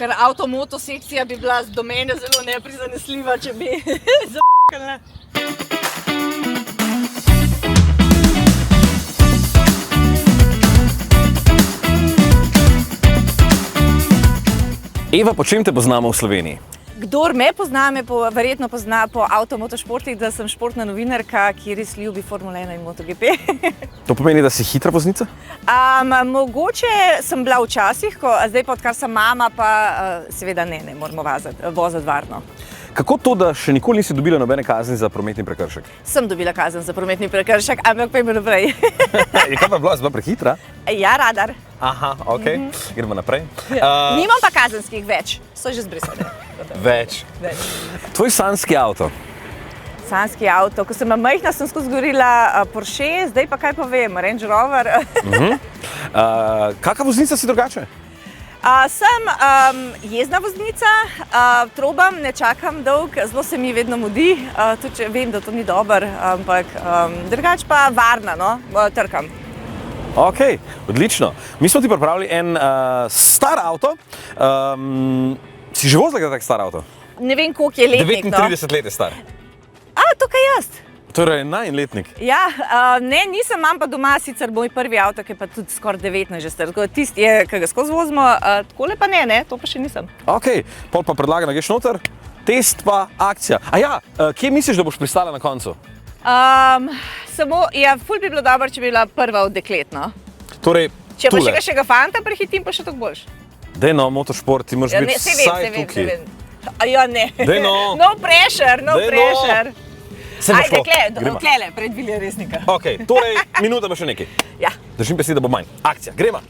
Ker avtomoto sekcija bi bila do mene zelo neprizanesljiva, če bi zapakala. Eva, po čem te poznamo v Sloveniji? Kdor me pozna, me verjetno pozna po avtomotošportih, da sem športna novinarka, ki res ljubi Formula 1 in MotoGP. To pomeni, da si hitra voznica? Mogoče sem bila včasih, zdaj pa odkar sem mama, pa seveda ne moramo voziti varno. Kako to, da še nikoli nisi dobila nobene kazni za prometni prekršek? Sem dobila kazen za prometni prekršek, ampak pojdimo naprej. Je kaj pa bila, si bila prehitra? Ja, radar. Aha, ok, gremo naprej. Nimam pa kazenskih več, so že zbrisane. Več. Tvoj sanski avto? Sanski avto, ko sem majhna, sem skozi govorila Porsche, zdaj pa kaj povem, Range Rover. Kakšna voznica si drugače? Sem jezdna voznica, trobam, ne čakam dolg, zelo se mi vedno mudi, tudi če vem, da to ni dobro, ampak drugače pa varna, trkam. Ok, odlično. Mi smo ti pripravili en star avto. Si že vozila tak star avto? Ne vem, koliko je letnik. 39 let je star. To kaj jaz? Torej, letnik. Ja, ne, nisem, imam pa doma sicer moj prvi avto, ki je pa tudi skoraj 19 že star. Tisti je, ki ga skozi vozimo, takole pa ne, to pa še nisem. Ok, pol pa predlagam, da greš noter, test pa akcija. Kje misliš, da boš pristala na koncu? Ful bi bilo dobro, če bi bila prva od deklet, no. Torej, če pa še ga fanta prehitim, pa še tako boljš. Dej no, motošport, ti moraš biti vsaj tukaj. Ja, ne. Dej no. No pressure, no pressure. Se boš šlo. Klele, pred Vilija Resnika. Ok, torej, minuta pa še nekaj. Ja. Držim besed, da bo manj. Akcija, gremo.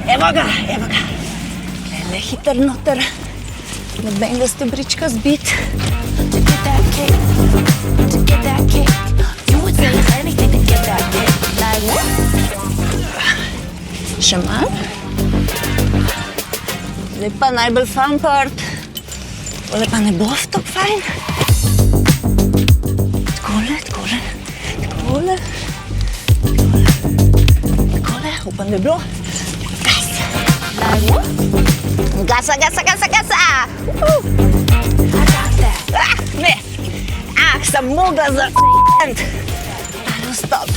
Evo ga. Klele, hiter noter. Nobenega stebrička zbit. Še malo. Zdaj pa najbolj fun part. Tole pa ne bo tako fajn. Takole. Upam, da je bilo. Gasa. Ne. Sem mogla zac***ent. Stop.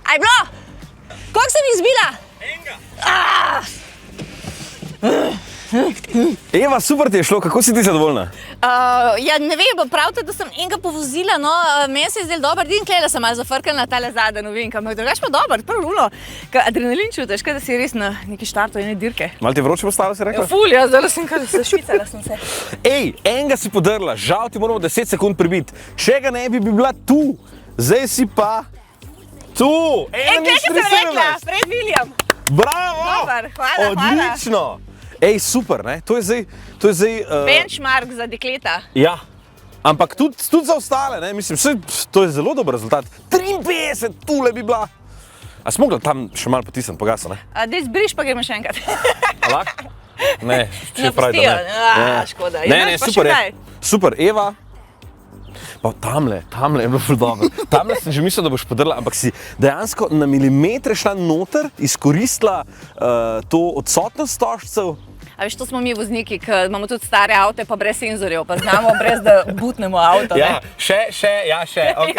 Aj bilo? Koliko sem izbila? Enga. Eva, super ti je šlo, kako si ti zadovoljna? Ja, ne vem, pravite, da sem enega povozila, no, meni se je zdelo dobro, in klele sem malo zafrkala na tale zadnjo novinka, ampak drugače pa dobro, prvo lulo, adrenalin čutiš, da si res na neki štartu ene dirke. Malo ti je vroče postalo, si rekla? Ful, ja, zdaj sem kar zašvicala sem se. Ej, enega si podrla, žal ti moramo 10 sekund pribiti. Če ga ne bi bila tu, zdaj si pa tu. Kaj sem rekla, pred William. Bravo! Dobar, hvala. Odlično! Ej, super, ne? To je zdaj... Benchmark za dekleta. Ja, ampak tudi za ostale, ne? Mislim, to je zelo dober rezultat. 53, tule bi bila. A si mogla tam še malo potisniti, pogasa, ne? Dej zbriš, pa gremo še enkrat. Lahko? Ne, če pravi, da ne. Škoda. Ne, super je. Super, Eva. Pa tamle je bilo ful dobro. Tamle sem že mislil, da boš podrla, ampak si dejansko na milimetre šla noter, izkoristila to odsotnost stožcev. A veš, to smo mi vozniki, ki imamo tudi stare avte, pa brez senzorjev, pa znamo brez, da butnemo avto, ne? Ja, še. Ja, v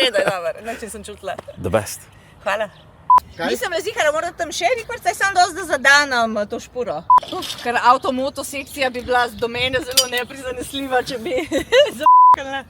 redu je dobro, način sem čutila. The best. Hvala. Nisem razihara, moram tam še nekaj, saj sem dosti, da zadanam to špuro. Ker avtomoto sekcija bi bila do mene zelo neprizanesljiva, če bi zapakala.